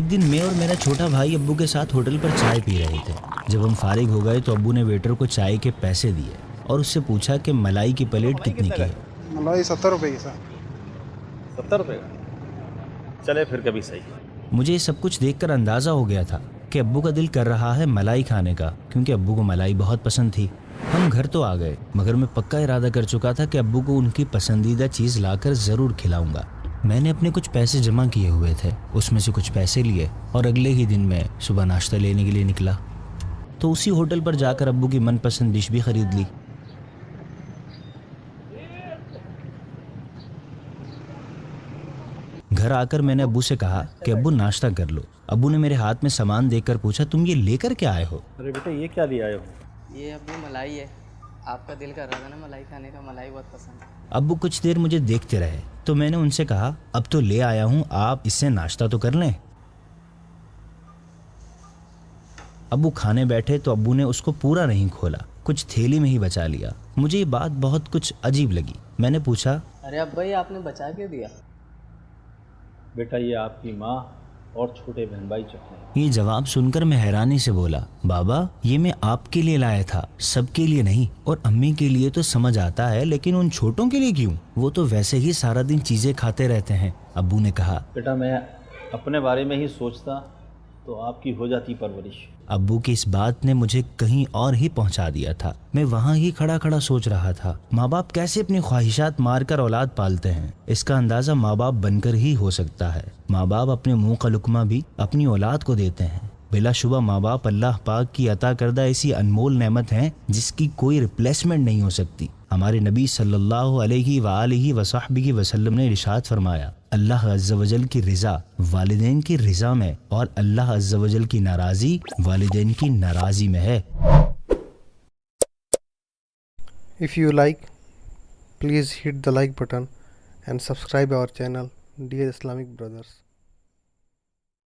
एक दिन मैं और मेरा छोटा भाई अब्बू के साथ होटल पर चाय पी रहे थे। जब हम फारिग हो गए तो अब्बू ने वेटर को चाय के पैसे दिए और उससे पूछा कि मलाई की प्लेट कितने की है। मलाई 70 रुपए की सर। 70 रुपये का? चले फिर कभी सही। मुझे ये सब कुछ देखकर अंदाजा हो गया था कि अब्बू का दिल कर रहा है मलाई खाने का, क्योंकि अब्बू को मलाई बहुत पसंद थी। हम घर तो आ गए, मगर मैं पक्का इरादा कर चुका था कि अब्बू को उनकी पसंदीदा चीज़ लाकर ज़रूर खिलाऊंगा। मैंने अपने कुछ पैसे जमा किए हुए थे, उसमें से कुछ पैसे लिए और अगले ही दिन मैं सुबह नाश्ता लेने के लिए निकला। तो उसी होटल पर जाकर अब्बू की मनपसंद डिश भी खरीद ली। घर आकर मैंने अब्बू से कहा कि अब्बू नाश्ता कर लो। अब्बू ने मेरे हाथ में सामान देखकर पूछा, तुम ये लेकर क्या आए हो? अरे बेटा, ये क्या ले आए हो? ये अब्बू मलाई है, आपका दिल कर रहा था ना मलाई खाने का, मलाई बहुत पसंद है। अब्बू कुछ देर मुझे देखते रहे तो मैंने उनसे कहा, अब तो ले आया हूँ, आप इससे नाश्ता तो कर लें। अब्बू खाने बैठे तो अब्बू ने उसको पूरा नहीं खोला, कुछ थैली में ही बचा लिया। मुझे ये बात बहुत कुछ अजीब लगी। मैंने पूछा, अरे अब्बा ये आपने बचा के दिया? बेटा, ये आपकी माँ और छोटे बहन भाई चखने। ये जवाब सुनकर मैं हैरानी से बोला, बाबा ये मैं आपके लिए लाया था, सबके लिए नहीं। और अम्मी के लिए तो समझ आता है, लेकिन उन छोटों के लिए क्यों? वो तो वैसे ही सारा दिन चीजें खाते रहते हैं। अब्बू ने कहा, बेटा, मैं अपने बारे में ही सोचता तो आपकी हो जाती परवरिश। अब्बू की इस बात ने मुझे कहीं और ही पहुंचा दिया था। मैं वहां ही खड़ा खड़ा सोच रहा था, माँ बाप कैसे अपनी ख्वाहिशात मारकर औलाद पालते हैं। इसका अंदाजा माँ बाप बनकर ही हो सकता है। माँ बाप अपने मुंह का लुकमा भी अपनी औलाद को देते हैं। बिलाशुबा माँ बाप अल्लाह पाक की अता करदा ऐसी अनमोल नेमत है जिसकी कोई रिप्लेसमेंट नहीं हो सकती। हमारे नबी सल्लल्लाहु अलैहि वालिहि वसहबिहि वसल्लम ने इरशाद फरमाया, अल्लाह अज़्ज़ वजल की रिज़ा वालिदैन की रिज़ा में और अल्लाह अज़्ज़ वजल की नाराज़ी वालिदैन की नाराज़ी में है। If you like, please hit the like button and subscribe our channel, dear Islamic brothers.